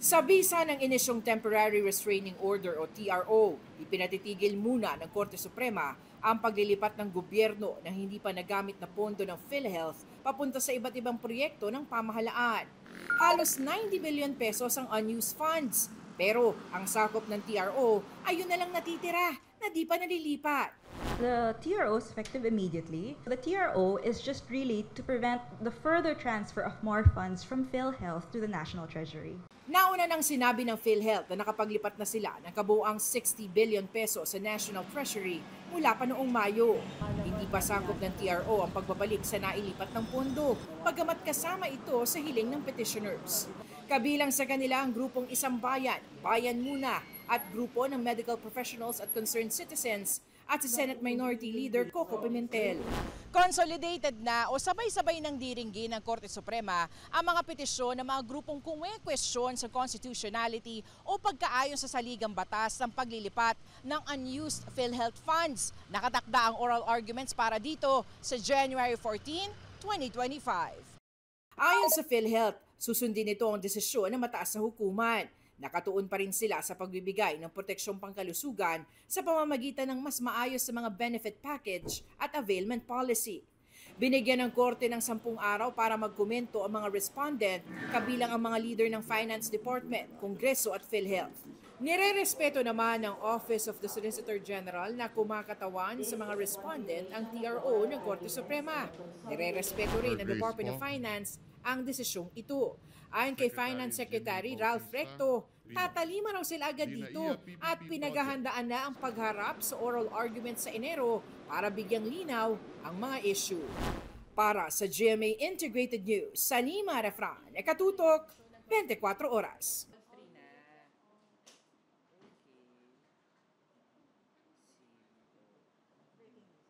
Sa bisa ng inisyong Temporary Restraining Order o TRO, ipinatitigil muna ng Korte Suprema ang paglilipat ng gobyerno ng hindi pa nagamit na pondo ng PhilHealth papunta sa iba't ibang proyekto ng pamahalaan. Halos 90 billion pesos ang unused funds. Pero ang sakop ng TRO ay yun na lang natitira na di pa nalilipat. The TRO is effective immediately. The TRO is just really to prevent the further transfer of more funds from PhilHealth to the National Treasury. Nauna nang sinabi ng PhilHealth na nakapaglipat na sila ng kabuuang 60 billion pesos sa National Treasury mula pa noong Mayo. Hindi pa sakop ng TRO ang pagbabalik sa nailipat ng pondo, pagamat kasama ito sa hiling ng petitioners. Kabilang sa kanila ang grupong Isang Bayan, Bayan Muna, at grupo ng medical professionals at concerned citizens at si Senate Minority Leader Coco Pimentel. Consolidated na o sabay-sabay ng diringgin ng Korte Suprema ang mga petisyon ng mga grupong kumwe-question sa constitutionality o pagkaayon sa saligang batas ng paglilipat ng unused PhilHealth funds. Nakatakda ang oral arguments para dito sa January 14, 2025. Ayon sa PhilHealth, susundin nito ang desisyon ng mataas na hukuman. Nakatuon pa rin sila sa pagbibigay ng proteksyong pangkalusugan sa pamamagitan ng mas maayos sa mga benefit package at availment policy. Binigyan ng korte ng 10 araw para magkomento ang mga respondent, kabilang ang mga leader ng Finance Department, Kongreso at PhilHealth. Nire-respeto naman ng Office of the Solicitor General na kumakatawan sa mga respondent ang TRO ng Korte Suprema. Nire-respeto rin ng Department of Finance ang desisyong ito. Ayon kay Finance Secretary Ralph Recto, tatalima raw sila agad dito at pinaghahandaan na ang pagharap sa oral argument sa Enero para bigyang linaw ang mga issue. Para sa GMA Integrated News, Sanima Refran, Ekatutok, 24 Oras.